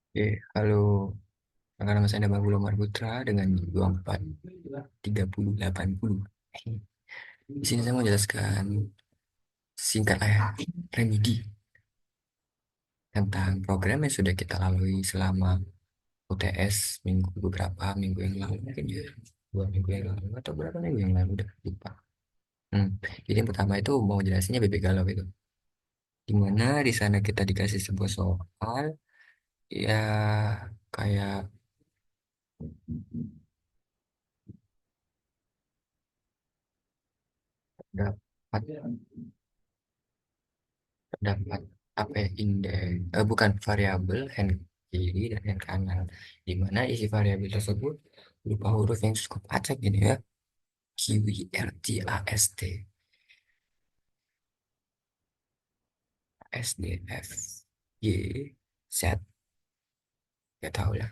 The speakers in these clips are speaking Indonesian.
Oke, halo. Nama saya Nabangula Marputra dengan 24 30 80. Di sini saya mau jelaskan singkat remedi tentang program yang sudah kita lalui selama UTS beberapa minggu yang lalu mungkin ya 2 minggu yang lalu atau berapa minggu yang lalu udah lupa. Hmm. Jadi yang pertama itu mau jelasinnya BB Galau itu. Di mana di sana kita dikasih sebuah soal ya kayak dapat dapat apa ya, bukan variabel hand kiri dan hand kanan, di mana isi variabel tersebut berupa huruf yang cukup acak gini ya: Q R T A S T S D F Y Z, ya tahu lah.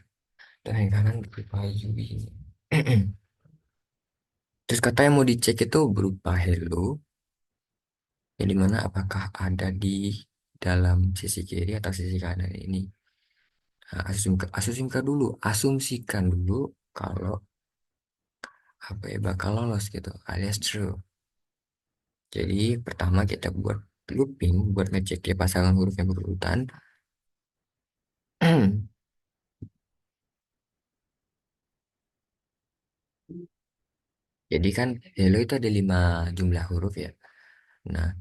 Dan hand kanan berupa U ini. Terus kata yang mau dicek itu berupa hello, yang dimana apakah ada di dalam sisi kiri atau sisi kanan ini. Nah, asumsikan dulu kalau apa ya bakal lolos gitu alias true. Jadi pertama kita buat looping buat ngecek ya pasangan huruf yang berurutan. Jadi kan hello itu ada 5 jumlah huruf ya. Nah,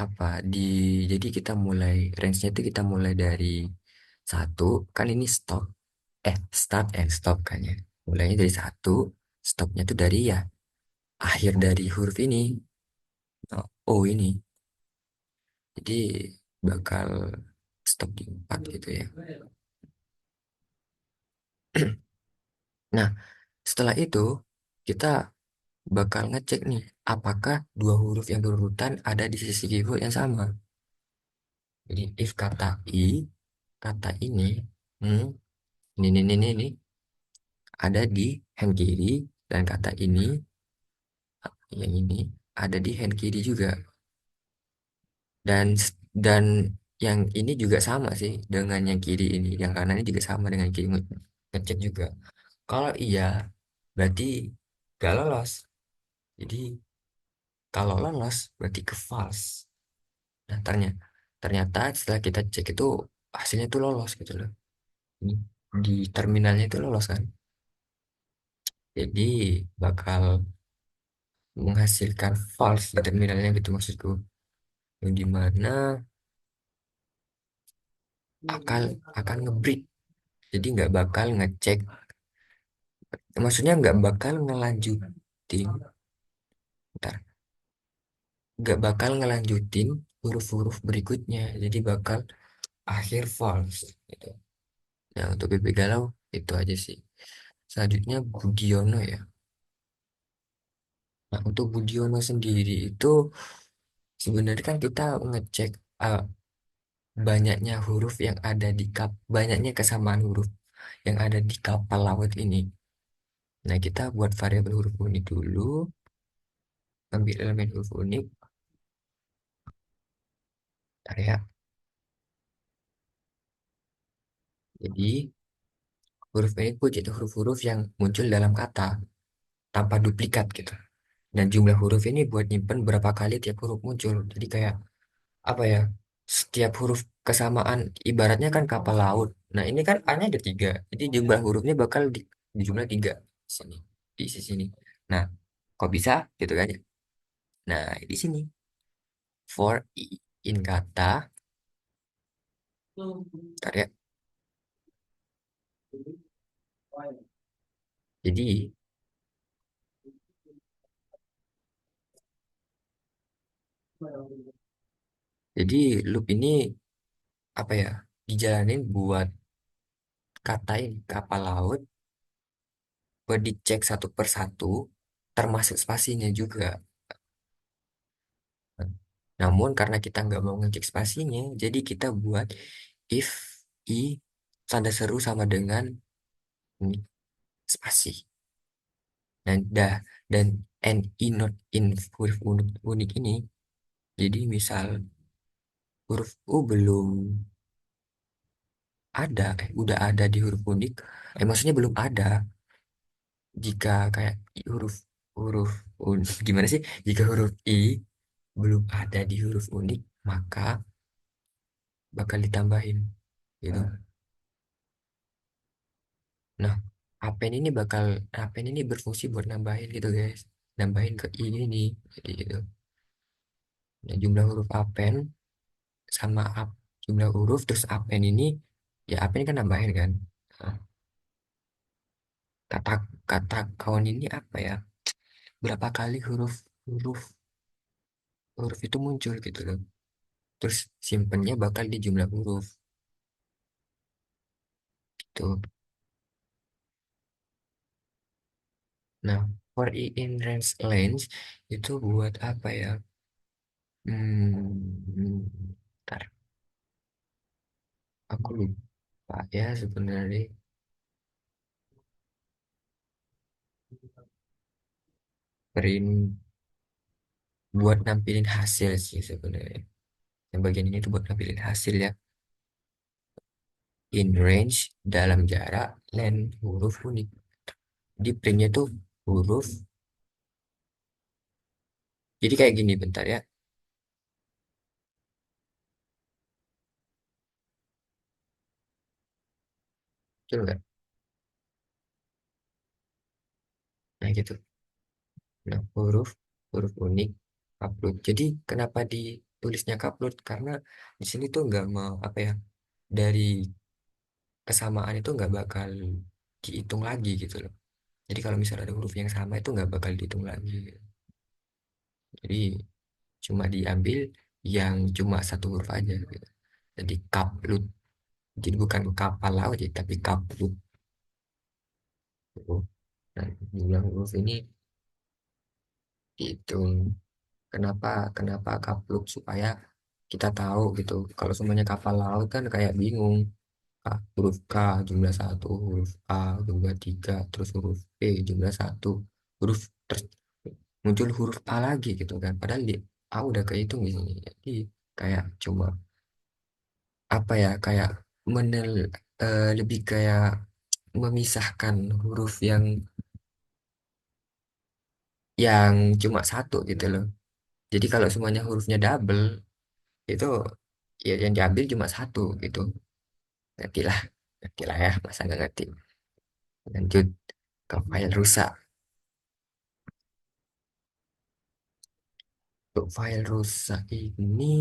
apa di jadi kita mulai range-nya itu kita mulai dari satu, kan ini start and stop kan ya. Mulainya dari satu, stopnya itu dari ya akhir dari huruf ini. Oh ini. Jadi bakal stop di 4 gitu ya. Nah, setelah itu kita bakal ngecek nih apakah dua huruf yang berurutan ada di sisi keyboard yang sama. Jadi if kata ini hmm, ini ada di hand kiri, dan kata ini yang ini ada di hand kiri juga, dan yang ini juga sama sih dengan yang kiri ini, yang kanan ini juga sama dengan kiri, ngecek juga. Kalau iya berarti gak lolos. Jadi kalau lolos berarti ke false. Nah, ternyata setelah kita cek itu hasilnya itu lolos gitu loh. Ini di terminalnya itu lolos kan. Jadi bakal menghasilkan false di terminalnya gitu maksudku. Yang dimana akan akan ngebreak. Jadi nggak bakal ngecek. Maksudnya nggak bakal ngelanjutin. Bentar, nggak bakal ngelanjutin huruf-huruf berikutnya. Jadi bakal akhir false gitu. Nah, untuk BB Galau itu aja sih. Selanjutnya Budiono ya. Nah, untuk Budiono sendiri itu sebenarnya kan kita ngecek banyaknya huruf yang ada di banyaknya kesamaan huruf yang ada di kapal laut ini. Nah, kita buat variabel huruf unik dulu, ambil elemen huruf unik, area. Jadi, huruf unik itu jadi huruf-huruf yang muncul dalam kata tanpa duplikat gitu. Dan jumlah huruf ini buat nyimpen berapa kali tiap huruf muncul. Jadi kayak apa ya? Setiap huruf kesamaan ibaratnya kan kapal laut. Nah, ini kan A-nya ada 3. Jadi jumlah hurufnya bakal di jumlah 3 sini, di sisi sini. Nah, kok bisa gitu kan ya? Nah, di sini for in kata karya. Jadi jadi loop ini apa ya? Dijalanin buat kata ini kapal laut, buat dicek satu per satu termasuk spasinya juga. Namun karena kita nggak mau ngecek spasinya, jadi kita buat if i tanda seru sama dengan ini, spasi. Dan and i not in huruf unik ini. Jadi misal huruf U belum ada, udah ada di huruf unik. Maksudnya belum ada. Jika kayak huruf huruf gimana sih? Jika huruf I belum ada di huruf unik, maka bakal ditambahin gitu. Nah, apen ini bakal apen ini berfungsi buat nambahin gitu guys. Nambahin ke I ini jadi gitu. Nah, jumlah huruf apen sama jumlah huruf terus apen ini ya apen kan nambahin kan. Nah, kata kata kawan ini apa ya? Berapa kali huruf huruf huruf itu muncul gitu loh. Terus simpennya bakal di jumlah huruf gitu. Nah, for I in range length itu buat apa ya? Ntar aku lupa ya sebenarnya. Print buat nampilin hasil sih sebenarnya. Yang bagian ini tuh buat nampilin hasil ya. In range dalam jarak length huruf unik. Di printnya tuh huruf. Jadi kayak gini bentar ya. Coba nggak? Nah gitu. Nah, huruf unik upload. Jadi kenapa ditulisnya upload? Karena di sini tuh nggak mau apa ya dari kesamaan itu nggak bakal dihitung lagi gitu loh. Jadi kalau misalnya ada huruf yang sama itu nggak bakal dihitung lagi. Jadi cuma diambil yang cuma satu huruf aja gitu. Jadi upload. Jadi bukan kapal laut jadi tapi upload. Gitu. Nah, jumlah huruf ini dihitung. Kenapa kenapa kapluk supaya kita tahu gitu. Kalau semuanya kapal laut kan kayak bingung. Huruf K jumlah satu, huruf A jumlah tiga, terus huruf P jumlah satu, huruf terus muncul huruf A lagi gitu kan. Padahal di A udah kehitung di sini. Jadi kayak cuma apa ya kayak menel lebih kayak memisahkan huruf yang cuma satu gitu loh. Jadi kalau semuanya hurufnya double itu ya yang diambil cuma satu gitu. Ngerti lah, ngerti lah ya, masa nggak ngerti. Lanjut ke file rusak. Untuk file rusak ini,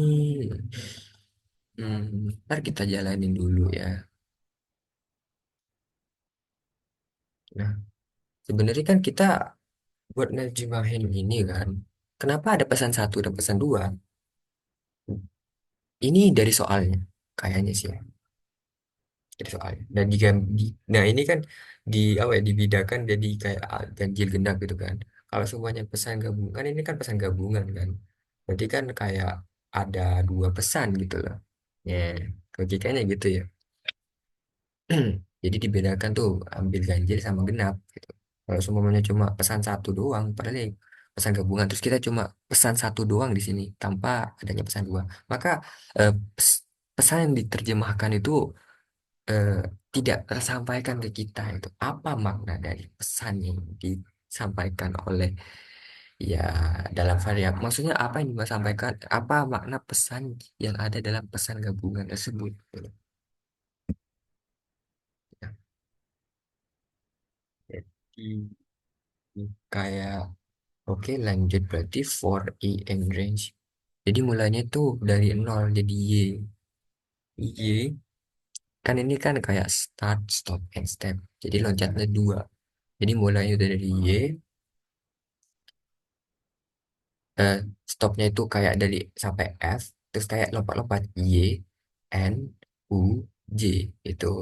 ntar kita jalanin dulu ya. Nah, sebenarnya kan kita buat nerjemahin ini kan, kenapa ada pesan satu dan pesan dua? Ini dari soalnya, kayaknya sih. Dari soalnya. Dan nah ini kan apa ya, dibedakan jadi kayak ganjil genap gitu kan. Kalau semuanya pesan gabungan, ini kan pesan gabungan kan. Berarti kan kayak ada dua pesan gitu loh. Ya, logikanya gitu ya. Jadi dibedakan tuh ambil ganjil sama genap gitu. Kalau semuanya cuma pesan satu doang, padahal ini pesan gabungan. Terus kita cuma pesan satu doang di sini tanpa adanya pesan dua. Maka pesan yang diterjemahkan itu eh, tidak tersampaikan ke kita itu. Apa makna dari pesan yang disampaikan oleh ya dalam variabel? Maksudnya apa yang disampaikan? Apa makna pesan yang ada dalam pesan gabungan tersebut? Gitu. Ya, jadi kayak oke lanjut berarti for i and range. Jadi mulainya tuh dari nol jadi y. Y kan ini kan kayak start, stop, and step. Jadi loncatnya dua. Jadi mulainya udah dari y, eh, stopnya itu kayak dari sampai F, terus kayak lompat-lompat Y, N, U, J itu.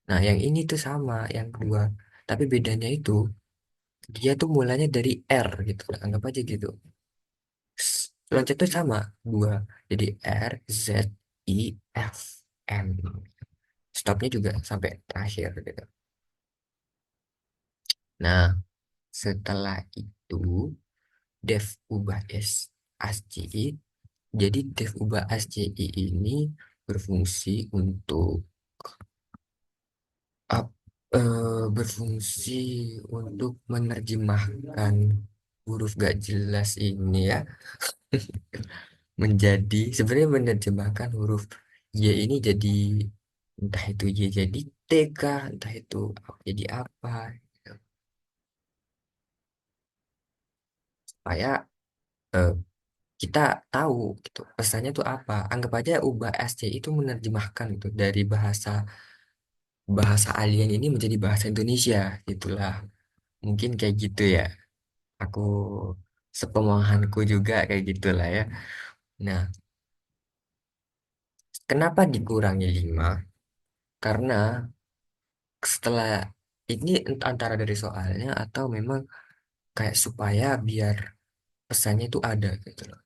Nah, yang ini tuh sama, yang kedua. Tapi bedanya itu dia tuh mulainya dari R gitu. Lah, anggap aja gitu. Loncat tuh sama, dua. Jadi R, Z, I, F, M. Stopnya juga sampai terakhir gitu. Nah, setelah itu def ubah S ASCII. Jadi def ubah ASCII ini berfungsi untuk ap- berfungsi untuk menerjemahkan huruf gak jelas ini ya menjadi sebenarnya menerjemahkan huruf Y ini jadi entah itu Y jadi T kah, entah itu jadi apa gitu. Supaya eh, kita tahu gitu pesannya itu apa. Anggap aja ubah SC itu menerjemahkan itu dari bahasa bahasa alien ini menjadi bahasa Indonesia gitulah. Mungkin kayak gitu ya. Aku sepemahamanku juga kayak gitulah ya. Nah, kenapa dikurangi 5? Karena setelah ini antara dari soalnya atau memang kayak supaya biar pesannya itu ada gitu loh.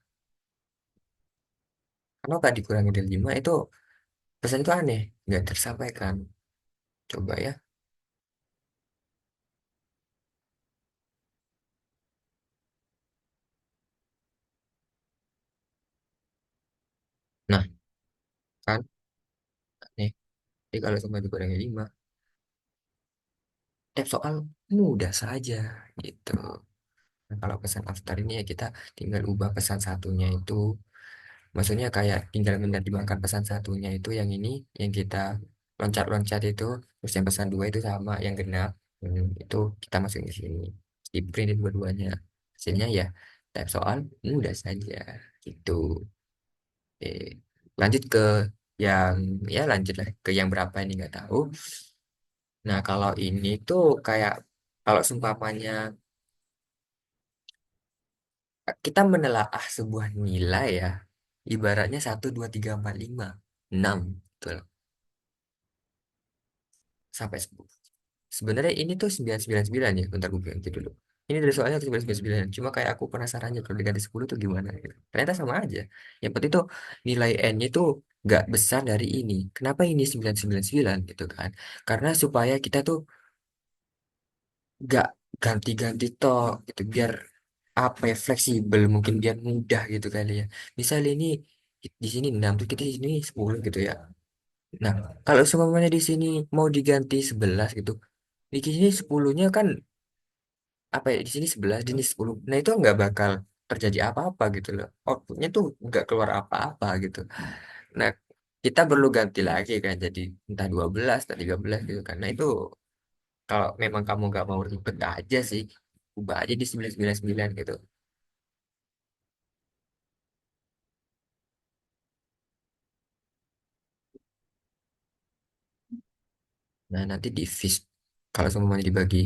Kenapa dikurangi dari 5 itu pesan itu aneh, nggak tersampaikan. Coba ya. Nah, kan aneh. Jadi kalau cuma dikurangi 5 tiap soal mudah saja gitu. Nah, kalau pesan after ini ya kita tinggal ubah pesan satunya itu. Maksudnya kayak tinggal menerjemahkan pesan satunya itu yang ini, yang kita loncat-loncat itu, terus yang pesan dua itu sama, yang genap, itu kita masukin di sini. Di print dua-duanya. Hasilnya ya, type soal mudah saja, gitu. Oke. Lanjut ke yang, ya lanjut lah ke yang berapa ini nggak tahu. Nah kalau ini tuh kayak, kalau seumpamanya kita menelaah sebuah nilai ya, ibaratnya satu 2 3 4 5 6 gitu sampai 10. Sebenarnya ini tuh 999 ya, bentar gue ganti dulu. Ini dari soalnya 999, cuma kayak aku penasarannya kalau diganti 10 tuh gimana gitu. Ternyata sama aja. Yang penting tuh nilai N-nya tuh gak besar dari ini. Kenapa ini 999 gitu kan? Karena supaya kita tuh gak ganti-ganti toh gitu biar apa ya fleksibel mungkin biar mudah gitu kali ya. Misalnya ini di sini 6 tuh kita di sini 10 gitu ya. Nah, kalau semuanya di sini mau diganti 11 gitu, di sini 10-nya kan apa ya di sini 11 di sini 10. Nah, itu nggak bakal terjadi apa-apa gitu loh. Outputnya tuh nggak keluar apa-apa gitu. Nah, kita perlu ganti lagi kan jadi entah 12 atau 13 gitu kan. Nah, itu kalau memang kamu nggak mau ribet aja sih, ubah aja di 999 gitu. Nah, nanti di fist kalau semuanya dibagi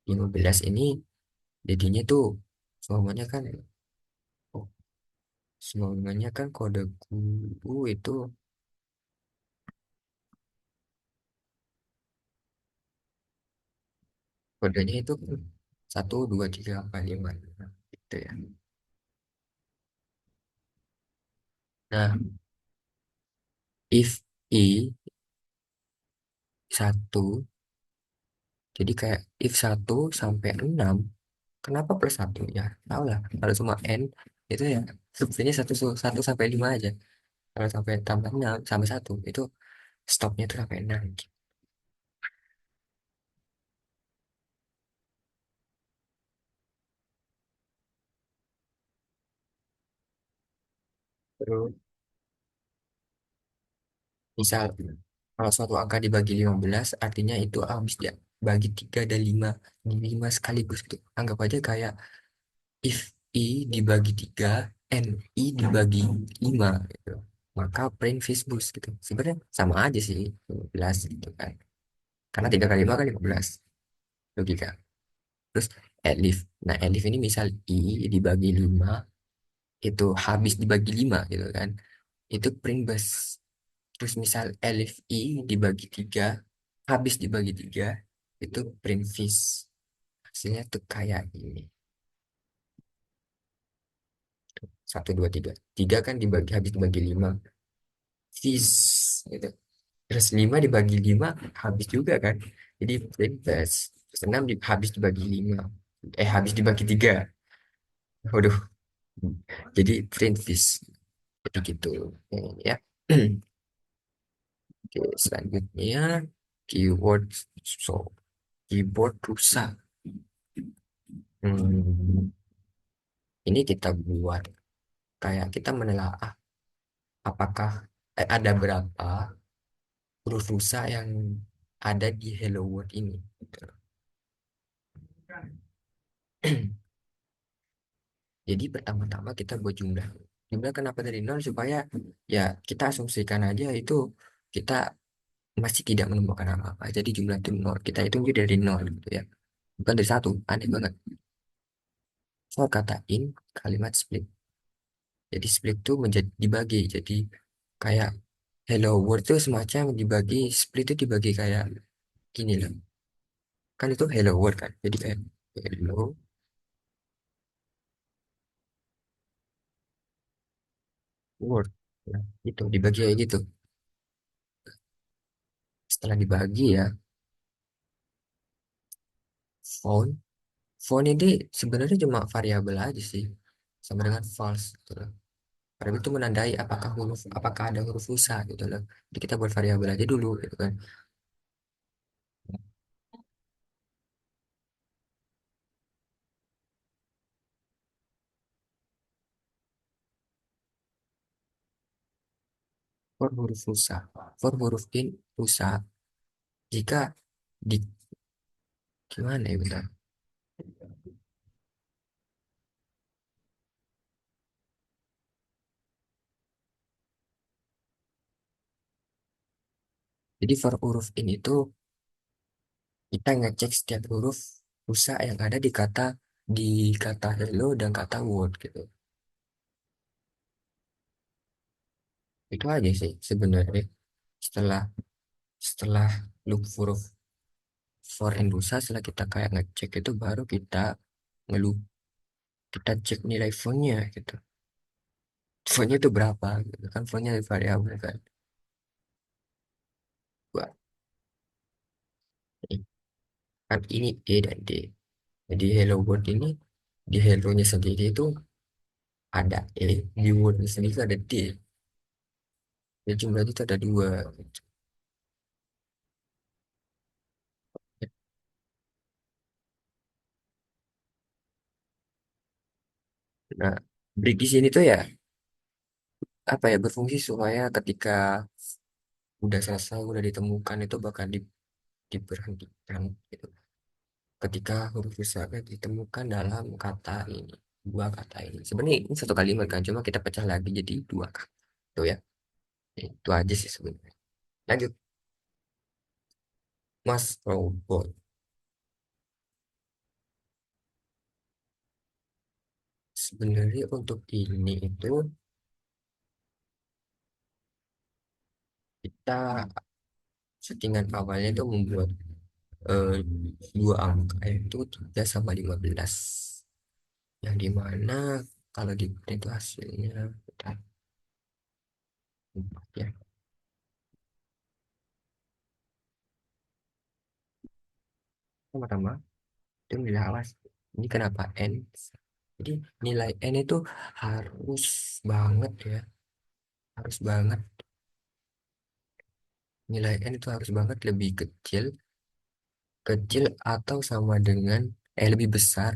15 ini jadinya tuh semuanya kan oh, semuanya kan kode guru itu kodenya itu satu dua tiga empat lima gitu ya. Nah, if i satu, jadi kayak if satu sampai 6, kenapa plus satu ya? Tahu lah, kalau cuma n itu ya sebenarnya satu sampai 5 aja. Kalau sampai tambah 6 sampai satu itu stopnya itu sampai 6. Terus misal kalau suatu angka dibagi 15 artinya itu habis dia bagi 3 dan 5 5 sekaligus gitu. Anggap aja kayak if I dibagi 3, NI dibagi 5 gitu. Maka print Fisbus gitu. Sebenarnya sama aja sih 15 gitu kan. Karena 3 kali 5 kan 15 logika. Terus elif. Nah, elif ini misal I dibagi 5 itu habis dibagi 5 gitu kan. Itu print bus. Terus misal elif I dibagi 3 habis dibagi 3 itu print fish. Hasilnya tuh kayak ini. Satu, dua, tiga. Tiga kan dibagi habis dibagi 5 fish gitu. Terus 5 dibagi 5 habis juga kan. Jadi bebas. Terus 6 habis dibagi 5. Habis dibagi 3. Waduh, jadi print fish. Jadi gitu. Ya. Oke, selanjutnya keyword so keyboard rusak. Hmm, ini kita buat kayak kita menelaah apakah ada berapa huruf rusa yang ada di Hello World ini. Gitu. Jadi pertama-tama kita buat jumlah. Jumlah kenapa dari nol supaya ya kita asumsikan aja itu kita masih tidak menemukan apa-apa. Jadi jumlah itu nol. Kita hitung juga dari nol gitu ya. Bukan dari satu. Aneh banget. So katain kalimat split. Jadi split itu menjadi dibagi. Jadi kayak hello world itu semacam dibagi split itu dibagi kayak gini loh. Kan itu hello world kan. Jadi kayak hello world. Nah, itu dibagi kayak gitu. Setelah dibagi ya, found. Found ini sebenarnya cuma variabel aja sih. Sama dengan false gitu loh. Variabel itu menandai apakah ada huruf rusak gitu loh. Jadi kita buat variabel aja dulu gitu kan. For huruf rusak. For huruf in rusak. Jika di gimana ya bentar. Jadi for huruf in itu kita ngecek setiap huruf rusak yang ada di kata hello dan kata word gitu. Itu aja sih sebenarnya. Setelah setelah loop huruf for and rusak, setelah kita kayak ngecek itu baru kita ngelup kita cek nilai fontnya gitu. Fontnya itu berapa gitu kan, fontnya variabel kan. Wah, ini kan ini E dan D. Jadi hello world ini di hello-nya sendiri itu ada E, di word-nya sendiri itu ada D. Jadi jumlahnya itu ada dua. Nah, break di sini tuh ya apa ya berfungsi supaya ketika udah selesai, udah ditemukan itu bakal diberhentikan gitu. Ketika huruf rusaknya ditemukan dalam kata ini, dua kata ini. Sebenarnya ini satu kalimat kan, cuma kita pecah lagi jadi dua kata. Tuh ya, itu aja sih sebenarnya. Lanjut, Mas Robot. Sebenarnya untuk ini itu kita settingan awalnya itu membuat eh, dua angka itu 3 sama 15 yang dimana kalau di print itu hasilnya bentar, ya pertama itu nilai awas ini kenapa n jadi nilai n itu harus banget ya harus banget nilai n itu harus banget lebih kecil kecil atau sama dengan lebih besar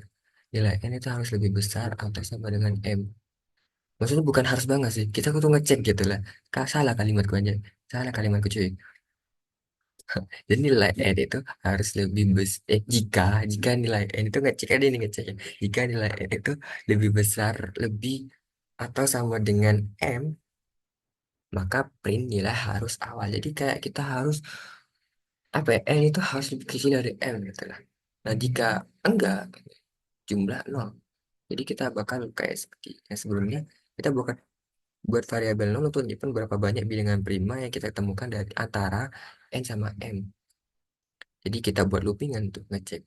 nilai n itu harus lebih besar atau sama dengan m. Maksudnya bukan harus banget sih. Kita kudu ngecek gitu lah. Salah kalimatku aja. Salah kalimatku cuy. Jadi nilai N itu harus lebih jika nilai N itu ngecek aja nih ngecek. Jika nilai N itu lebih besar lebih atau sama dengan M, maka print nilai harus awal. Jadi kayak kita harus apa ya? N itu harus lebih kecil dari M gitu lah. Nah, jika enggak jumlah nol. Jadi kita bakal kayak seperti yang sebelumnya kita bukan buat variabel nol untuk menyimpan berapa banyak bilangan prima yang kita temukan dari antara n sama m. Jadi kita buat loopingan untuk ngecek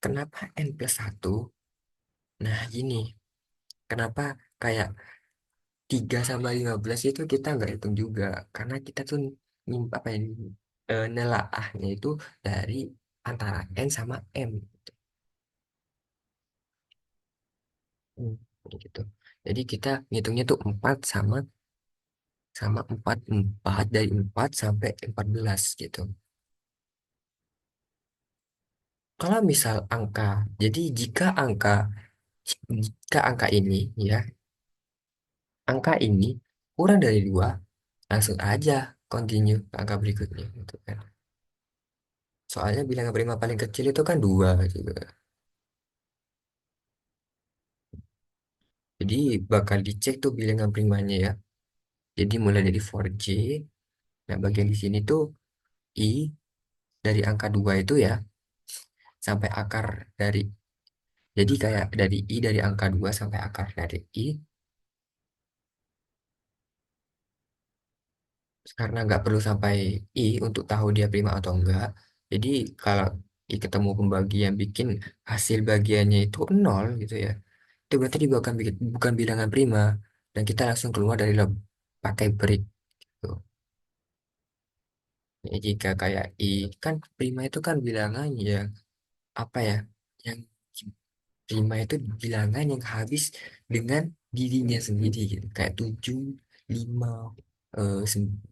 kenapa n plus satu. Nah gini, kenapa kayak 3 sama 15 itu kita nggak hitung juga. Karena kita tuh apa ini nelaahnya itu dari antara n sama m. Hmm, gitu. Jadi kita ngitungnya tuh 4 sama sama 4 4 dari 4 sampai 14 gitu. Kalau misal angka, jadi jika angka ini ya, angka ini kurang dari 2, langsung aja continue ke angka berikutnya gitu kan. Soalnya bilangan prima paling kecil itu kan 2 juga. Jadi bakal dicek tuh bilangan primanya ya. Jadi mulai dari 4J, nah bagian di sini tuh I dari angka 2 itu ya, sampai akar dari, jadi kayak dari I dari angka 2 sampai akar dari I, karena nggak perlu sampai I untuk tahu dia prima atau enggak. Jadi kalau I ketemu pembagian bikin hasil bagiannya itu nol gitu ya, itu berarti dia bukan bilangan prima, dan kita langsung keluar dari log pakai break gitu. Ya, jika kayak I kan prima itu kan bilangan yang apa ya, yang prima itu bilangan yang habis dengan dirinya sendiri gitu. Kayak 7 5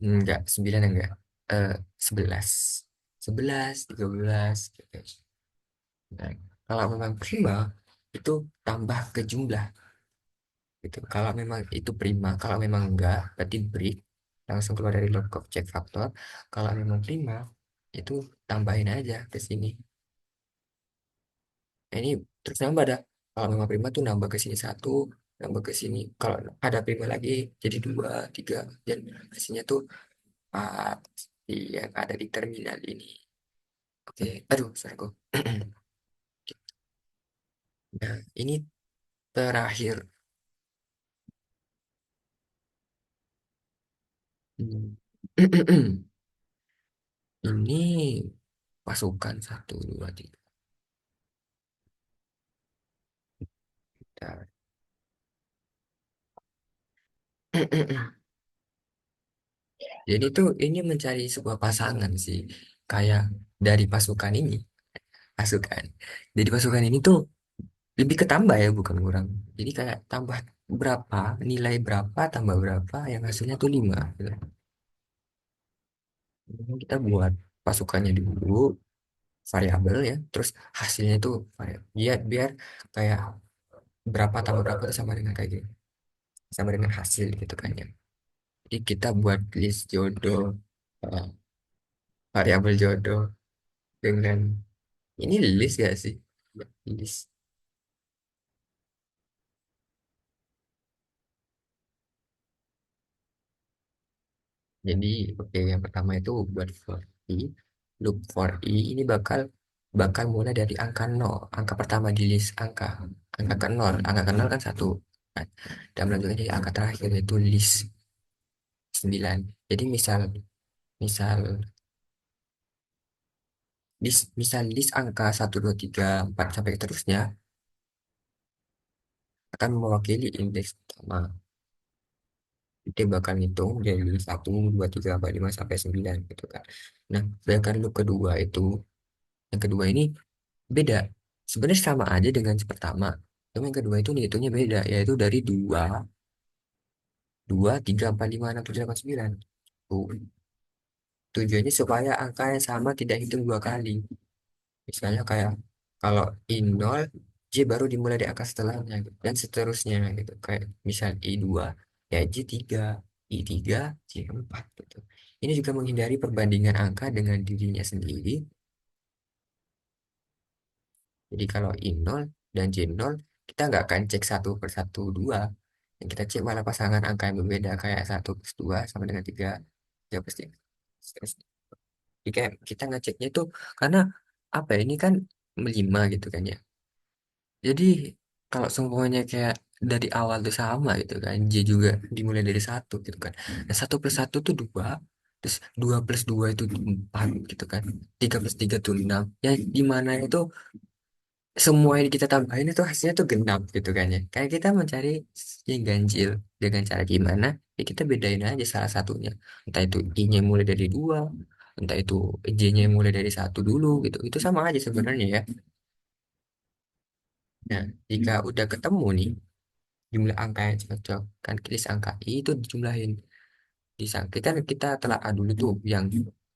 enggak, 9 enggak, eh 11 11 13 gitu. Nah, kalau memang prima itu tambah ke jumlah gitu. Kalau memang itu prima, kalau memang enggak, berarti break, langsung keluar dari log of check faktor. Kalau memang prima, itu tambahin aja ke sini. Nah, ini terus nambah dah. Kalau memang prima tuh nambah ke sini satu, nambah ke sini. Kalau ada prima lagi, jadi dua, tiga, dan hasilnya tuh empat yang ada di terminal ini. Oke, aduh, sorry aku. Nah, ini terakhir. Hmm. Ini pasukan satu, dua, tiga. Jadi tuh ini mencari sebuah pasangan sih. Kayak dari pasukan ini, pasukan. Jadi pasukan ini tuh lebih ke tambah ya, bukan kurang. Jadi kayak tambah berapa, nilai berapa, tambah berapa, yang hasilnya tuh 5 gitu. Jadi kita buat pasukannya dulu, variabel ya. Terus hasilnya tuh variabel. Biar kayak berapa tambah berapa itu sama dengan kayak gini. Sama dengan hasil gitu kan ya. Jadi kita buat list jodoh, eh, variabel jodoh dengan ini list gak sih? Ya, list. Jadi oke, yang pertama itu buat for i, loop for i ini bakal bakal mulai dari angka nol, angka pertama di list angka ke nol kan satu kan? Dan melanjutkan jadi angka terakhir yaitu list 9. Jadi misal misal list angka satu 2 3 4 sampai terusnya akan mewakili indeks pertama. Dia bakal ngitung dari satu 2 3 4 5 sampai 9 gitu kan. Nah, sedangkan loop kedua itu, yang kedua ini beda. Sebenarnya sama aja dengan yang pertama. Tapi yang kedua itu nihitungnya beda, yaitu dari 2 2 3 4 5 6 7 8 9. Tuh, tujuannya supaya angka yang sama tidak hitung dua kali. Misalnya kayak kalau i nol, J baru dimulai dari angka setelahnya gitu. Dan seterusnya gitu. Kayak misal i dua, ya J tiga, i tiga, J empat gitu. Ini juga menghindari perbandingan angka dengan dirinya sendiri. Jadi kalau i nol dan j nol, kita nggak akan cek satu per satu dua. Yang kita cek malah pasangan angka yang berbeda kayak satu plus 2 sama dengan 3, 3 plus 3. Seterusnya. Jadi kayak kita ngeceknya itu karena apa ya, ini kan 5 gitu kan ya. Jadi kalau semuanya kayak dari awal tuh sama gitu kan, J juga dimulai dari satu gitu kan. Nah, satu plus satu tuh dua, terus dua plus dua itu empat gitu kan. Tiga plus tiga tuh enam. Ya di mana itu semua yang kita tambahin itu hasilnya tuh genap gitu kan ya. Kayak kita mencari yang ganjil dengan cara gimana? Ya kita bedain aja salah satunya. Entah itu I-nya mulai dari dua, entah itu J-nya mulai dari satu dulu gitu. Itu sama aja sebenarnya ya. Nah, jika udah ketemu nih, jumlah angka yang cocok kan, list angka I itu dijumlahin. Kita telah dulu tuh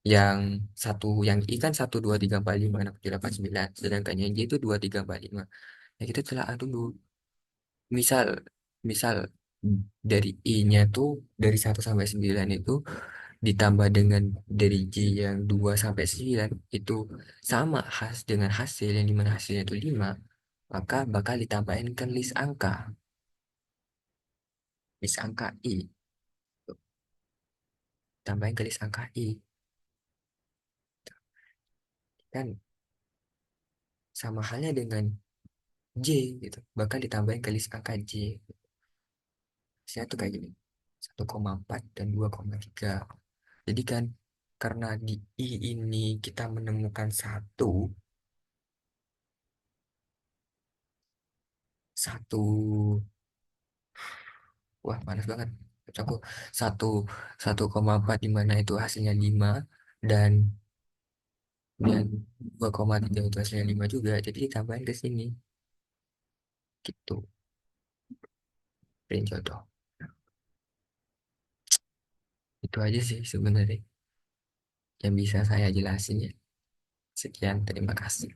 yang satu, yang I kan 1 2 3 4 5 6 7 8 9, sedangkan yang J itu 2 3 4 5. Nah kita telah dulu, misal misal dari I-nya tuh dari 1 sampai 9 itu ditambah dengan dari J yang 2 sampai 9 itu sama dengan hasil yang dimana hasilnya itu 5, maka bakal ditambahin ke list angka I, tambahin ke list angka I kan, sama halnya dengan J gitu, bakal ditambahin ke list angka J. Saya tuh kayak gini, 1,4 dan 2,3. Jadi kan karena di I ini kita menemukan satu, wah panas banget. Aku satu 1,4 di mana itu hasilnya 5, dan 2,3 itu hasilnya 5 juga. Jadi ditambahin ke sini gitu. Range jodoh. Itu aja sih sebenarnya yang bisa saya jelasin ya. Sekian, terima kasih.